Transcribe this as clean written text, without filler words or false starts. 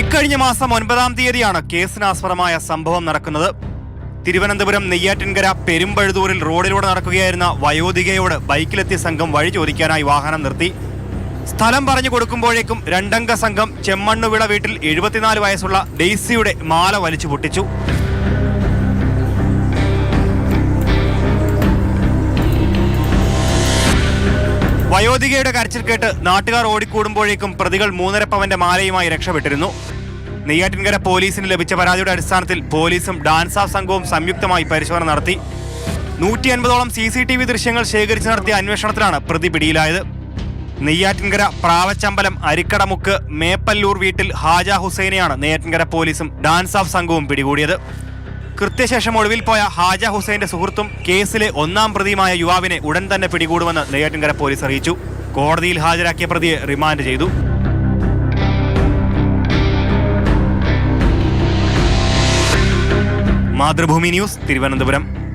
ഇക്കഴിഞ്ഞ മാസം 9-ാം തീയതിയാണ് കേസിനാസ്പദമായ സംഭവം നടക്കുന്നത്. തിരുവനന്തപുരം നെയ്യാറ്റിൻകര പെരുമ്പഴുതൂരിൽ റോഡിലൂടെ നടക്കുകയായിരുന്ന വയോധികയോട് ബൈക്കിലെത്തിയ സംഘം വഴി ചോദിക്കാനായി വാഹനം നിർത്തി. സ്ഥലം പറഞ്ഞു കൊടുക്കുമ്പോഴേക്കും രണ്ടംഗ സംഘം ചെമ്മണ്ണുവിള വീട്ടിൽ 74 വയസ്സുള്ള ഡെയ്സിയുടെ മാല വലിച്ചു പൊട്ടിച്ചു. വയോധികയുടെ കരച്ചിൽ കേട്ട് നാട്ടുകാർ ഓടിക്കൂടുമ്പോഴേക്കും പ്രതികൾ 3.5 പവന്റെ മാലയുമായി രക്ഷപ്പെട്ടിരുന്നു. നെയ്യാറ്റിൻകര പോലീസിന് ലഭിച്ച പരാതിയുടെ അടിസ്ഥാനത്തിൽ പോലീസും ഡാൻസ് ഓഫ് സംഘവും സംയുക്തമായി പരിശോധന നടത്തി. 150ഓളം CCTV ദൃശ്യങ്ങൾ ശേഖരിച്ച് നടത്തിയ അന്വേഷണത്തിലാണ് പ്രതി പിടിയിലായത്. നെയ്യാറ്റിൻകര പ്രാവച്ചമ്പലം അരിക്കടമുക്ക് മേപ്പല്ലൂർ വീട്ടിൽ ഹാജ ഹുസൈനെയാണ് നെയ്യാറ്റിൻകര പോലീസും ഡാൻസ് ഓഫ് സംഘവും പിടികൂടിയത്. കൃത്യശേഷം ഒളിവിൽ പോയ ഹാജ ഹുസൈന്റെ സുഹൃത്തും കേസിലെ 1-ാം പ്രതിയുമായ യുവാവിനെ ഉടൻ തന്നെ പിടികൂടുമെന്ന് നെയ്യാറ്റിൻകര പോലീസ് അറിയിച്ചു. കോടതിയിൽ ഹാജരാക്കിയ പ്രതിയെ റിമാൻഡ് ചെയ്തു. മാതൃഭൂമി ന്യൂസ്, തിരുവനന്തപുരം.